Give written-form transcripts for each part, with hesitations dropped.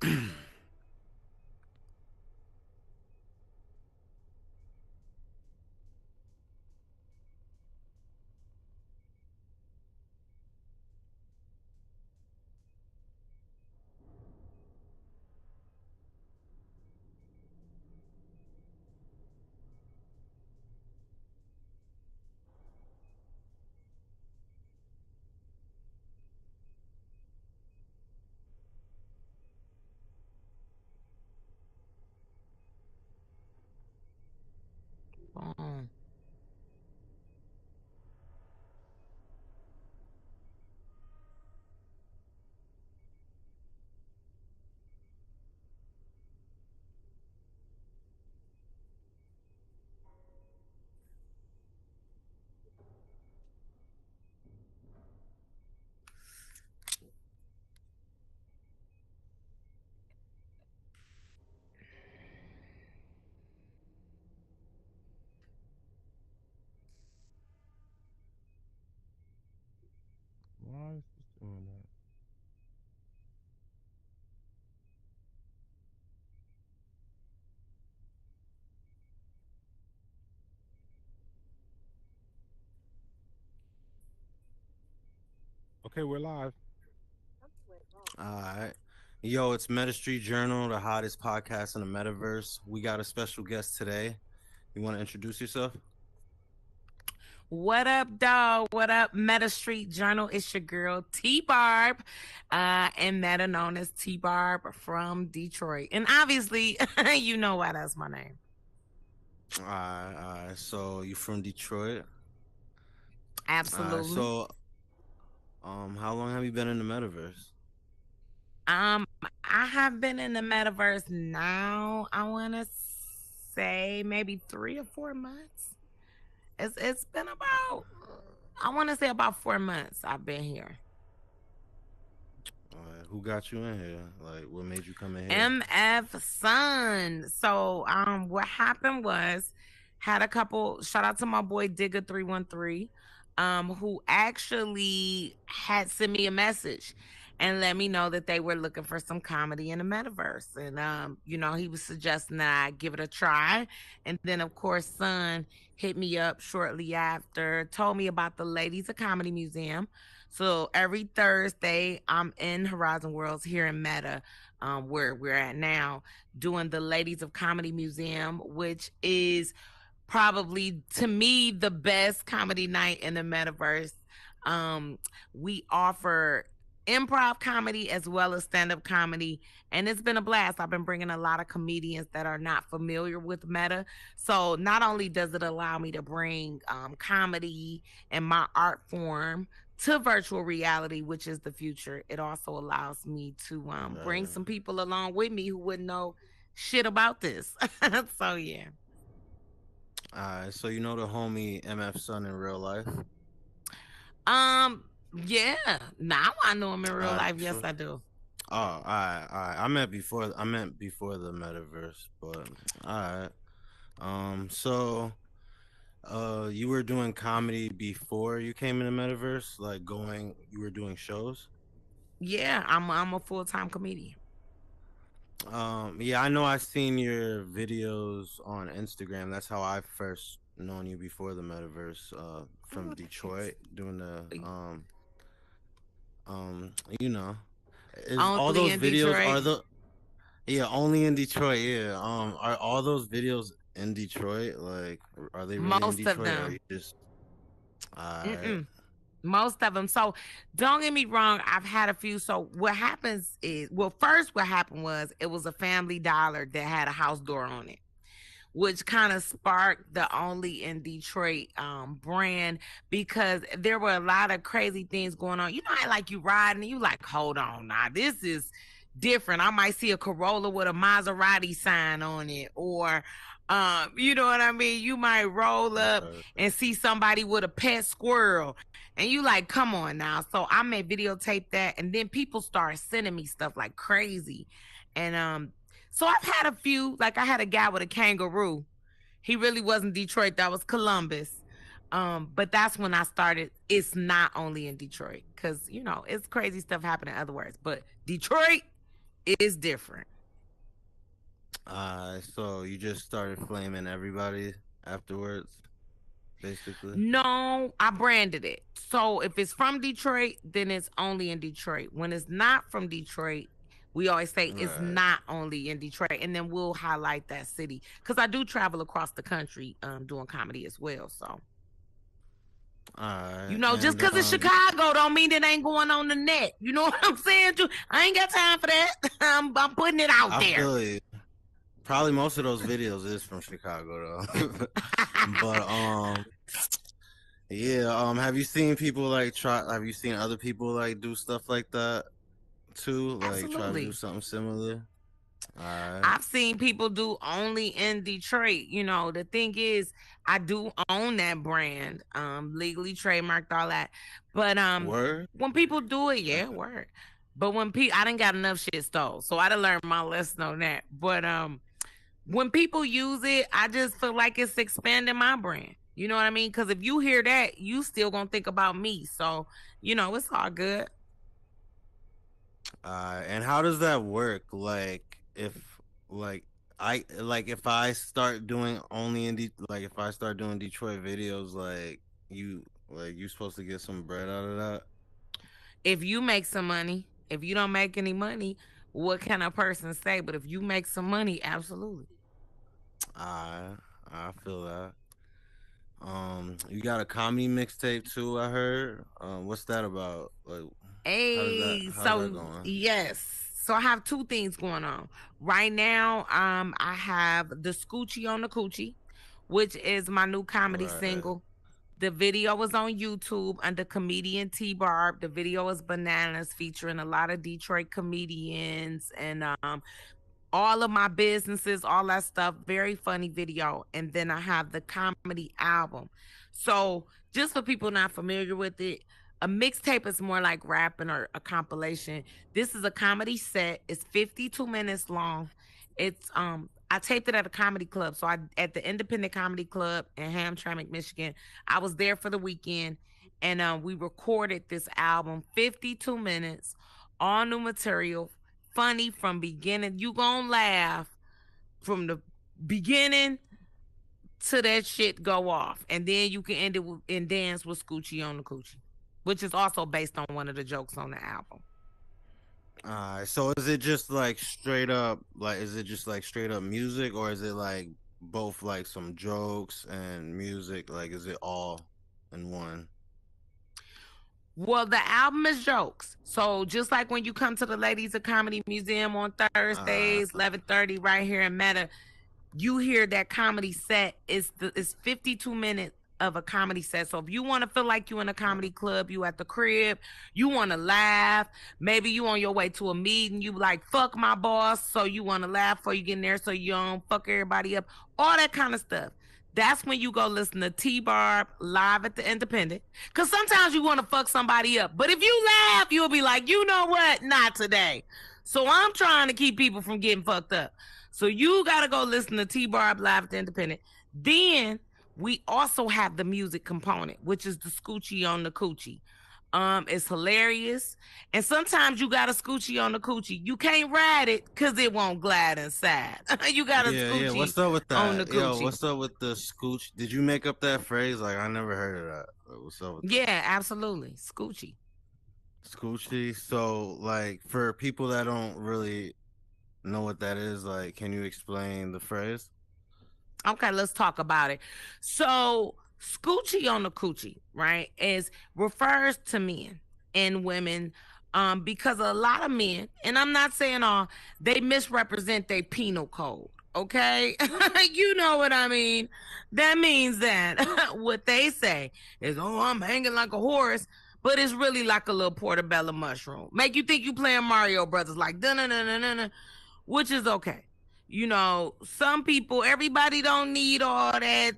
Boom. Why is this doing that? Okay, we're live. All right. Yo, it's Meta Street Journal, the hottest podcast in the metaverse. We got a special guest today. You want to introduce yourself? What up, dog? What up, Meta Street Journal? It's your girl T Barb, and Meta known as T Barb from Detroit. And obviously, you know why that's my name. All right, all right. So you from Detroit? All right. Absolutely. How long have you been in the metaverse? Um, I have been in the metaverse now. I want to say maybe 3 or 4 months. It's been about I want to say about 4 months I've been here. All right. Who got you in here? Like, what made you come in here? MF Sun. So what happened was had a couple shout out to my boy Digger 313 who actually had sent me a message and let me know that they were looking for some comedy in the metaverse. And he was suggesting that I give it a try. And then of course Sun hit me up shortly after, told me about the Ladies of Comedy Museum. So every Thursday I'm in Horizon Worlds here in Meta, where we're at now, doing the Ladies of Comedy Museum, which is probably to me the best comedy night in the metaverse. We offer improv comedy as well as stand-up comedy, and it's been a blast. I've been bringing a lot of comedians that are not familiar with Meta, so not only does it allow me to bring comedy and my art form to virtual reality, which is the future, it also allows me to bring Right. some people along with me who wouldn't know shit about this. So yeah. All right. So you know the homie MF Sun in real life? Um, yeah. Now I know him in real All right. life. Yes, I do. Oh, all right, all right. I meant before the metaverse, but all right. So you were doing comedy before you came in the metaverse, like you were doing shows. Yeah, I'm a full time comedian. Yeah, I know. I seen your videos on Instagram. That's how I first known you before the metaverse. From Oh, thanks. Detroit, doing the you know, is all Only those in videos Detroit. are the yeah only in Detroit? Yeah. Are all those videos in Detroit? Like, are they really in Most of Detroit, or are you them. just? Alright. Mm-mm. Most of them. So don't get me wrong. I've had a few. So what happens is, well, first what happened was it was a Family Dollar that had a house door on it, which kind of sparked the Only in Detroit brand, because there were a lot of crazy things going on. You know, I like you riding and you like, hold on, now this is different. I might see a Corolla with a Maserati sign on it, or you know what I mean? You might roll up Right. and see somebody with a pet squirrel, and you like, come on now. So I may videotape that, and then people start sending me stuff like crazy, and so I've had a few. Like I had a guy with a kangaroo. He really wasn't Detroit. That was Columbus. But that's when I started. It's not only in Detroit, because it's crazy stuff happening other words. But Detroit, It is different. So you just started flaming everybody afterwards, basically. No, I branded it. So if it's from Detroit, then it's only in Detroit. When it's not from Detroit, we always say it's Right. not only in Detroit, and then we'll highlight that city because I do travel across the country doing comedy as well. So All right. just And because it's Chicago don't mean it ain't going on the net. You know what I'm saying? I ain't got time for that. I'm putting it out I there. feel you. Probably most of those videos is from Chicago though. But yeah, have you seen people like have you seen other people like do stuff like that too? Like try to do Absolutely. something similar? Alright. I've seen people do only in Detroit. The thing is, I do own that brand, legally trademarked, all that. But Word? when people do it, yeah, Okay. word. But when I didn't got enough shit stole, so I done learned my lesson on that. But when people use it, I just feel like it's expanding my brand. You know what I mean? Because if you hear that, you still gonna think about me. So it's all good. And how does that work? Like if like if I start doing only like if I start doing Detroit videos, you supposed to get some bread out of that? If you make some money, if you don't make any money, what can a person say? But if you make some money, absolutely. I feel that. You got a comedy mixtape too, I heard. What's that about? Like Hey, how's that so going? yes. So I have two things going on. Right now, I have the Scoochie on the Coochie, which is my new comedy Right. single. The video was on YouTube under comedian T Barb. The video is bananas, featuring a lot of Detroit comedians and all of my businesses, all that stuff. Very funny video. And then I have the comedy album. So, just for people not familiar with it, a mixtape is more like rapping or a compilation. This is a comedy set. It's 52 minutes long. It's I taped it at a comedy club. So I at the Independent Comedy Club in Hamtramck, Michigan. I was there for the weekend and we recorded this album, 52 minutes, all new material, funny from beginning. You gonna laugh from the beginning to that shit go off, and then you can end it in dance with Scoochie on the Coochie, which is also based on one of the jokes on the album. So is it just like straight up is it just like straight up music, or is it like both like some jokes and music? Like is it all in one? Well, the album is jokes. So just like when you come to the Ladies of Comedy Museum on Uh Thursdays, 11:30, right here in Meta, you hear that comedy set. It's 52 minutes of a comedy set. So if you want to feel like you in a comedy club, you at the crib, you want to laugh, maybe you on your way to a meeting, you like fuck my boss, so you want to laugh before you get in there so you don't fuck everybody up, all that kind of stuff. That's when you go listen to T Barb live at the Independent. Cause sometimes you want to fuck somebody up, but if you laugh, you'll be like, you know what? Not today. So I'm trying to keep people from getting fucked up. So you gotta go listen to T Barb live at the Independent. Then we also have the music component, which is the Scoochie on the Coochie. It's hilarious. And sometimes you got a Scoochie on the Coochie. You can't ride it because it won't glide inside. You got a yeah. Scoochie What's up with on the that? Yo, Coochie. what's up with the scooch? Did you make up that phrase? Like I never heard of that. What's up with that? Yeah, absolutely. Scoochie. Scoochie. So like for people that don't really know what that is, like can you explain the phrase? Okay, let's talk about it. So, Scoochie on the Coochie, right, refers to men and women, because a lot of men, and I'm not saying all, they misrepresent their penal code. Okay, you know what I mean. That means that what they say is, "Oh, I'm hanging like a horse," but it's really like a little portobello mushroom. Make you think you playing Mario Brothers, like da na na na na na, which is okay. Some people, everybody don't need all that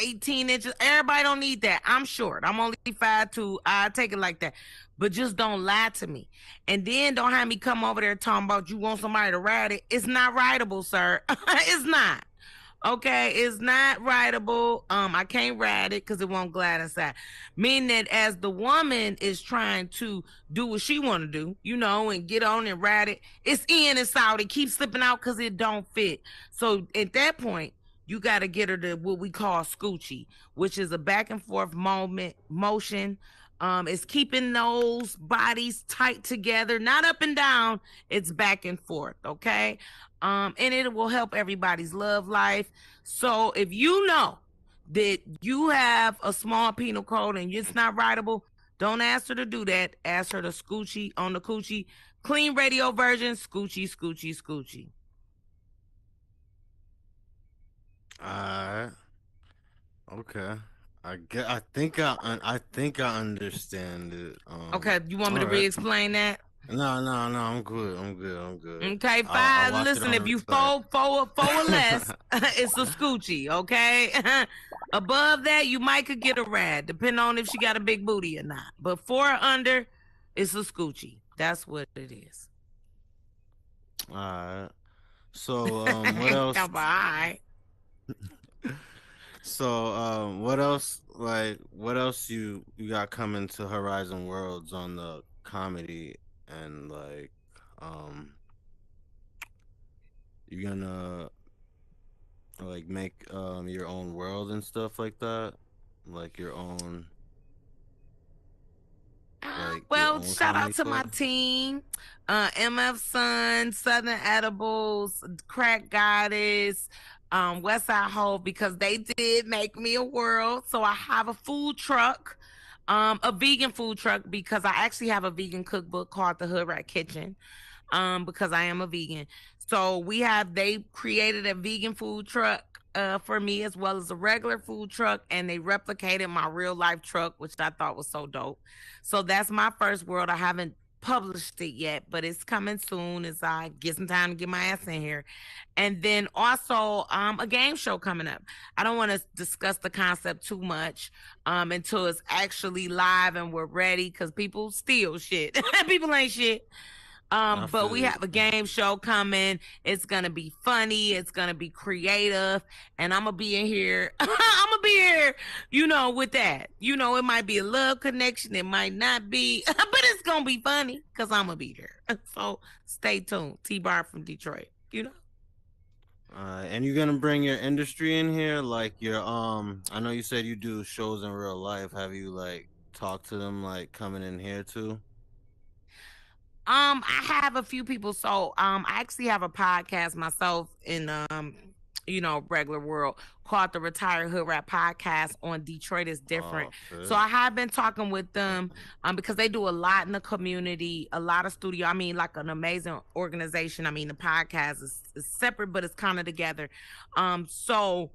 18 inches. Everybody don't need that. I'm short. I'm only 5'2". I take it like that. But just don't lie to me. And then don't have me come over there talking about you want somebody to ride it. It's not rideable, sir. It's not. Okay, it's not writable. I can't write it because it won't glide inside. Meaning that as the woman is trying to do what she want to do, and get on and write it, it's in and out. It keeps slipping out because it don't fit. So at that point, you got to get her to what we call scoochie, which is a back and forth motion. It's keeping those bodies tight together, not up and down. It's back and forth. Okay. And it will help everybody's love life. So if you know that you have a small penal code and it's not writable, don't ask her to do that. Ask her to scoochie on the coochie. Clean radio version, scoochie, scoochie, scoochie. Alright. Okay. I think I understand it. Okay, you want me to re-explain that? No, I'm good. Okay, fine. Listen, if you four or less, it's a scoochie, okay? Above that, you might could get a rad, depending on if she got a big booty or not. But 4 or under, it's a scoochie. That's what it is. Alright. So, what else? Bye. So, what else? What else you got coming to Horizon Worlds on the comedy and you gonna make your own world and stuff like that, like your own. Well, shout out to my team, MF Sun, Southern Edibles, Crack Goddess, Westside Hove, because they did make me a world. So I have a food truck, a vegan food truck, because I actually have a vegan cookbook called The Hood Rat Kitchen, because I am a vegan. So they created a vegan food truck for me, as well as a regular food truck, and they replicated my real life truck, which I thought was so dope. So that's my first world. I haven't published it yet, but it's coming soon as I get some time to get my ass in here. And then also a game show coming up. I don't want to discuss the concept too much until it's actually live and we're ready, because people steal shit. People ain't shit. But we have a game show coming. It's gonna be funny. It's gonna be creative, and I'm gonna be in here. I'm gonna be here, with that. It might be a love connection. It might not be, but it's gonna be funny because I'm gonna be here. So stay tuned. T-Bar from Detroit. And you're gonna bring your industry in here, like your I know you said you do shows in real life. Have you talked to them coming in here too? I have a few people. So I actually have a podcast myself in regular world, called the Retired Hood Rat Podcast on Detroit is Different. So I have been talking with them because they do a lot in the community, a lot of studio. I mean, like an amazing organization. I mean, the podcast is separate, but it's kind of together. So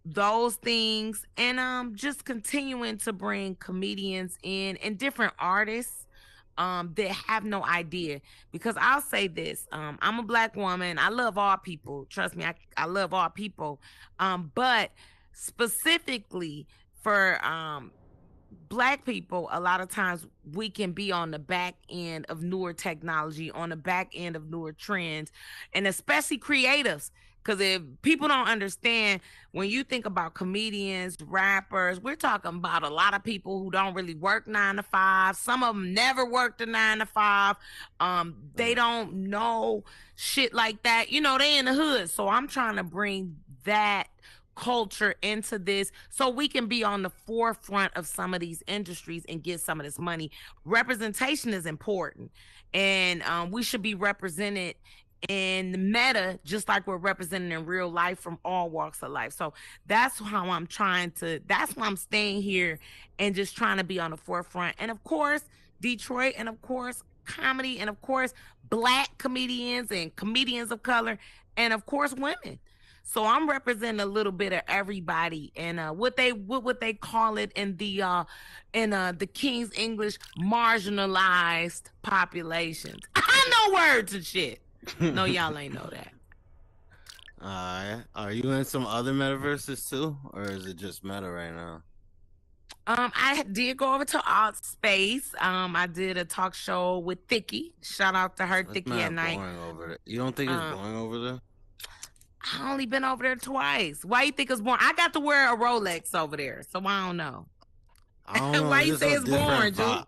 those things, and just continuing to bring comedians in and different artists that have no idea. Because I'll say this, I'm a Black woman. I love all people. Trust me, I love all people. But specifically for Black people, a lot of times we can be on the back end of newer technology, on the back end of newer trends, and especially creatives. Because if people don't understand, when you think about comedians, rappers, we're talking about a lot of people who don't really work 9 to 5. Some of them never worked a 9 to 5. They don't know shit like that. They in the hood. So I'm trying to bring that culture into this so we can be on the forefront of some of these industries and get some of this money. Representation is important, and we should be represented in the meta just like we're represented in real life from all walks of life. So that's how that's why I'm staying here and just trying to be on the forefront. And of course Detroit, and of course comedy, and of course Black comedians and comedians of color, and of course women. So I'm representing a little bit of everybody, and what they call it in the King's English, marginalized populations. I know words and shit. No, y'all ain't know that. Alright. Are you in some other metaverses too, or is it just Meta right now? I did go over to Alt Space. I did a talk show with Thicky. Shout out to her, Thicky at Night. Boring over there. You don't think it's boring over there? I only been over there twice. Why you think it's boring? I got to wear a Rolex over there, so I don't know. I don't know. Why It's you just say a it's boring, different dude? vibe.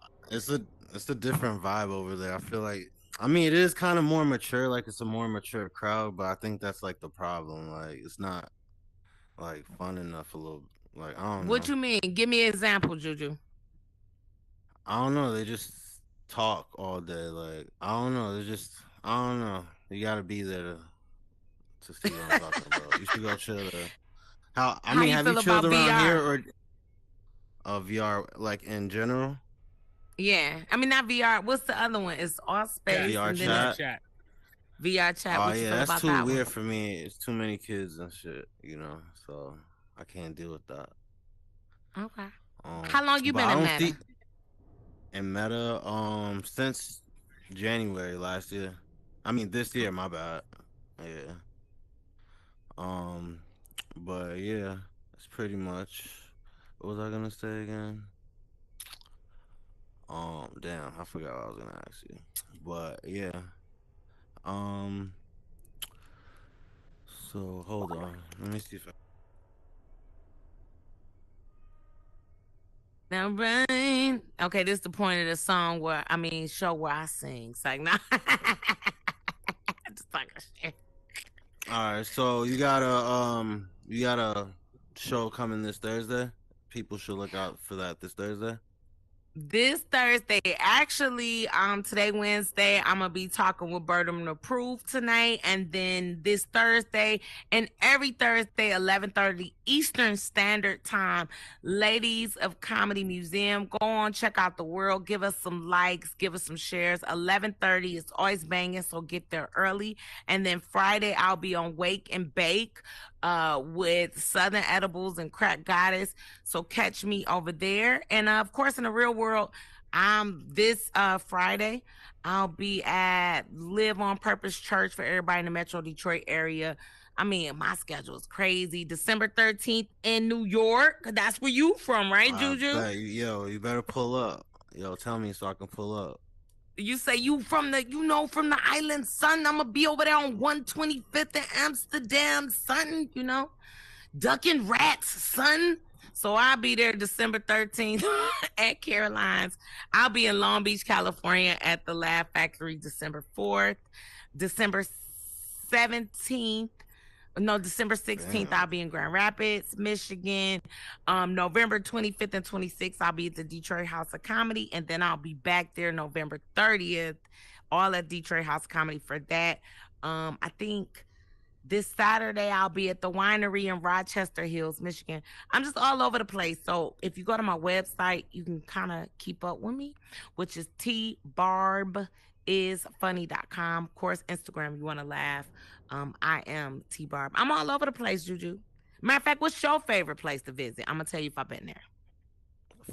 It's a different vibe over there. I feel like, I mean, it is kind of more mature. Like it's a more mature crowd, but I think that's like the problem. Like it's not like fun enough. A little like I don't What know. you mean? Give me an example, Juju. I don't know. They just talk all day. Like I don't know. They just I don't know. You gotta be there to see what I'm talking about. You should go chill there. How I How mean, you have you feel chilled about around here VR? or VR like in general? Yeah, I mean not VR. What's the other one? It's All Chat. Space, VR and then VR it's chat. chat. VR Chat. Oh What you yeah, feel that's about too that one? weird for me. It's too many kids and shit, you know. So I can't deal with that. Okay. How long you But been I in don't see Meta? in Meta since January last year. I mean this year, my bad. Yeah. Um, but yeah, it's pretty much. What was I gonna say again? Damn, I forgot what I was gonna ask you. But yeah. Um, so hold on. Let me see if I. Now, rain. Okay, this is the point of the song where show where I sing. It's like, nah, just talking shit. All right, so you got a show coming this Thursday. People should look out for that this Thursday. This Thursday, actually, today Wednesday, I'm gonna be talking with Burden of Proof tonight, and then this Thursday and every Thursday, 11:30 Eastern Standard Time. Ladies of Comedy Museum, go on, check out the world, give us some likes, give us some shares. 11:30 is always banging, so get there early. And then Friday, I'll be on Wake and Bake with Southern Edibles and Crack Goddess. So catch me over there. And of course, in the real world, this Friday, I'll be at Live on Purpose Church for everybody in the Metro Detroit area. I mean, my schedule is crazy. December 13th in New York. That's where you from, right, I Juju? bet you better pull up. Yo, tell me so I can pull up. You say you from the island, son. I'm gonna be over there on 125th in Amsterdam, son. Ducking rats, son. So I'll be there December 13th at Caroline's. I'll be in Long Beach, California at the Laugh Factory December 4th. December 17th. No, December 16th, Damn. I'll be in Grand Rapids, Michigan. November 25th and 26th, I'll be at the Detroit House of Comedy. And then I'll be back there November 30th, all at Detroit House of Comedy for that. I think this Saturday, I'll be at the winery in Rochester Hills, Michigan. I'm just all over the place. So if you go to my website, you can kind of keep up with me, which is tbarbisfunny.com. Of course, Instagram, you want to laugh. I am T-Barb. I'm all over the place, Juju. Matter of fact, what's your favorite place to visit? I'm going to tell you if I've been there.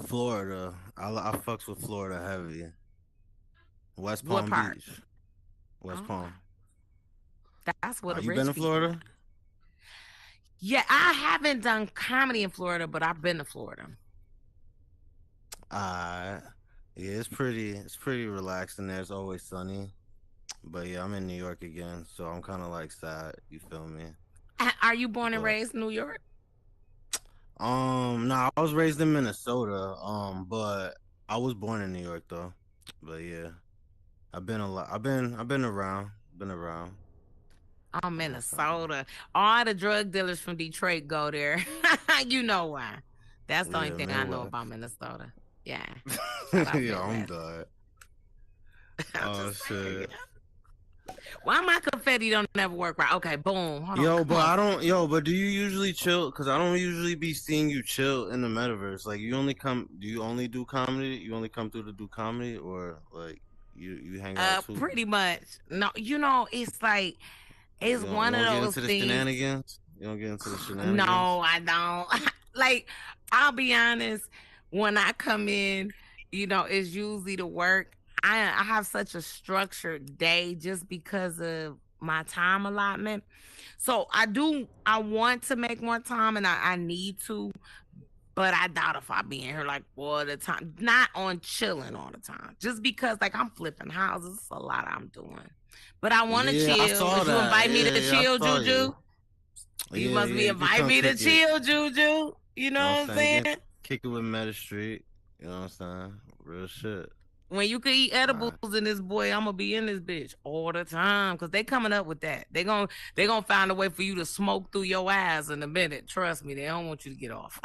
Florida. I fucks with Florida heavy. West What Palm part? Beach. West Oh, Palm. That's what the You rich been to people Florida? at. Yeah, I haven't done comedy in Florida, but I've been to Florida. Yeah, it's pretty relaxed in there. It's always sunny. But yeah, I'm in New York again, so I'm kind of like sad. You feel me? Are you born and But raised in New York? no, I was raised in Minnesota. But I was born in New York though. But yeah, I've been a lot. I've been around. Been around. Oh, Minnesota. All the drug dealers from Detroit go there. You know why. That's the only Yeah, thing I know Midwest. about Minnesota. Yeah. Shout out Yeah, I'm Midwest. done. I'm Oh just saying, shit. Why my confetti don't never work right? Okay, boom. Hold on. Yo, Come but on. I don't. Yo, but do you usually chill? Cause I don't usually be seeing you chill in the metaverse. Like, you only come. Do you only do comedy? You only come through to do comedy, or like you hang out too? Pretty much. No, it's like it's You one of don't get those into the things. shenanigans. You don't get into the shenanigans. No, I don't. Like, I'll be honest, when I come in, it's usually to work. I have such a structured day just because of my time allotment. So I want to make more time, and I need to, but I doubt if I be in here like all the time. Not on chilling all the time. Just because like I'm flipping houses. It's a lot I'm doing. But I want to Yeah, I chill. saw Would you that. invite me to Yeah, I chill, saw Juju? you. You Yeah, must be yeah, you can inviting come me to kick it. chill, Juju. You You know know what what I'm I'm saying? You saying? can kick it with Meta Street. You know what I'm saying? Real shit. When you can eat All edibles right. in this boy, I'm gonna be in this bitch all the time because they coming up with that. They gonna find a way for you to smoke through your eyes in a minute. Trust me, they don't want you to get off.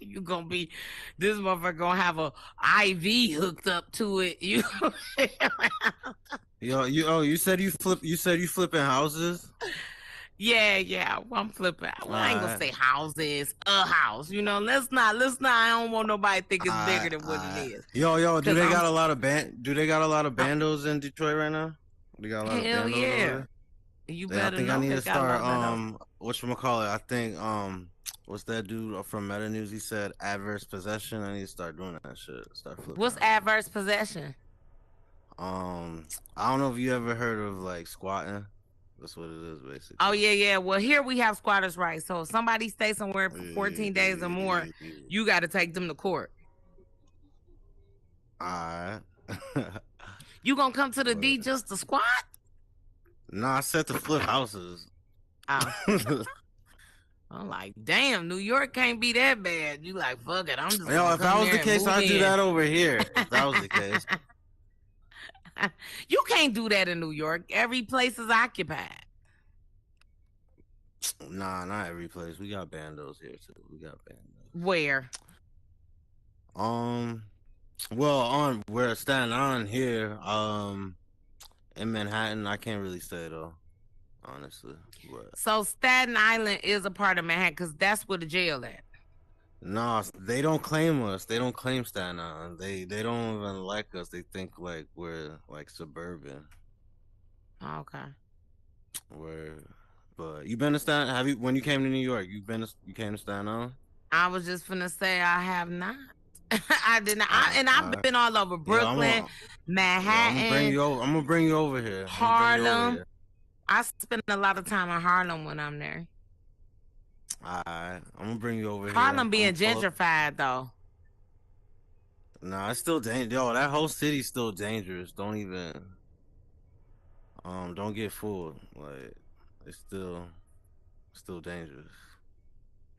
You gonna be this motherfucker gonna have a IV hooked up to it. You Yo, you said you flipping houses? yeah. I'm flipping. Well, I ain't gonna Alright. say houses, a house. You know, let's not. I don't want nobody to think it's bigger Alright, than what it alright. is. Yo, Cause I'm do they got a lot of I'm bandos in Detroit right now? They got a lot of hell bandos over yeah. there? You Then I better think I know need they to got a lot start of bandos. whatchamacallit? I think what's that dude from Meta News? He said adverse possession. I need to start doing that shit. Start flipping What's houses. adverse possession? I don't know if you ever heard of like squatting. That's what it is Oh basically. yeah. Well, here we have squatters' rights. So if somebody stays somewhere for 14 days or more, you got to take them to court. Alright. You gonna come to the D But just to squat? no, I said to flip houses. Oh, I'm like, damn, New York can't be that bad. You like, fuck it, I'm just Yo, gonna if that come was there the and case, move I'd do in. that over here. If that was the case. You can't do that in New York. Every place is occupied. Nah, not every place. We got bandos here too. We got bandos. Where? Well, on where Staten Island here, in Manhattan, I can't really say though, honestly. But So Staten Island is a part of Manhattan because that's where the jail at. no, they don't claim us. They don't claim Staten Island. They don't even like us. They think like we're like suburban. Okay. Where, but you been to Staten? Have you when you came to New York? You came to Staten Island? I was just finna say I have not. I did not. And I've Alright. been all over Yo, Brooklyn, I'm gonna bring Manhattan, you over. I'm gonna bring you over here. I'm gonna bring you over Harlem. here. I spend a lot of time in Harlem when I'm there. Alright, I'm gonna bring you over here. Harlem being I'm gonna pull up. gentrified though. Nah, it's still dangerous. Yo, that whole city's still dangerous. Don't even don't get fooled. Like it's still dangerous.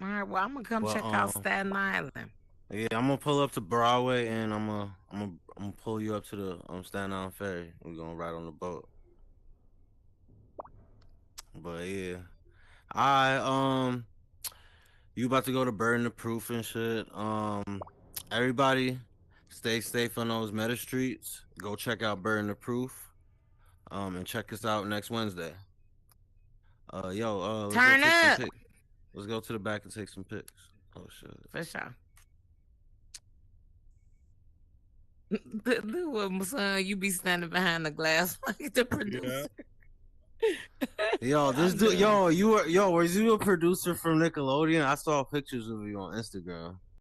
All right, well, I'm gonna come But check out Staten Island. yeah, I'm gonna pull up to Broadway and I'm gonna pull you up to the Staten Island Ferry. We're gonna ride on the boat. But yeah, I you about to go to Burden of Proof and shit. Everybody, stay safe on those meta streets. Go check out Burden of Proof. And check us out next Wednesday. Let's Turn go take some up pics. Let's go to the back and take some pics. Oh shit. for sure. Look what my son, you be standing behind the glass like the producer. Yo, this I'm dude, done. was you a producer from Nickelodeon? I saw pictures of you on Instagram.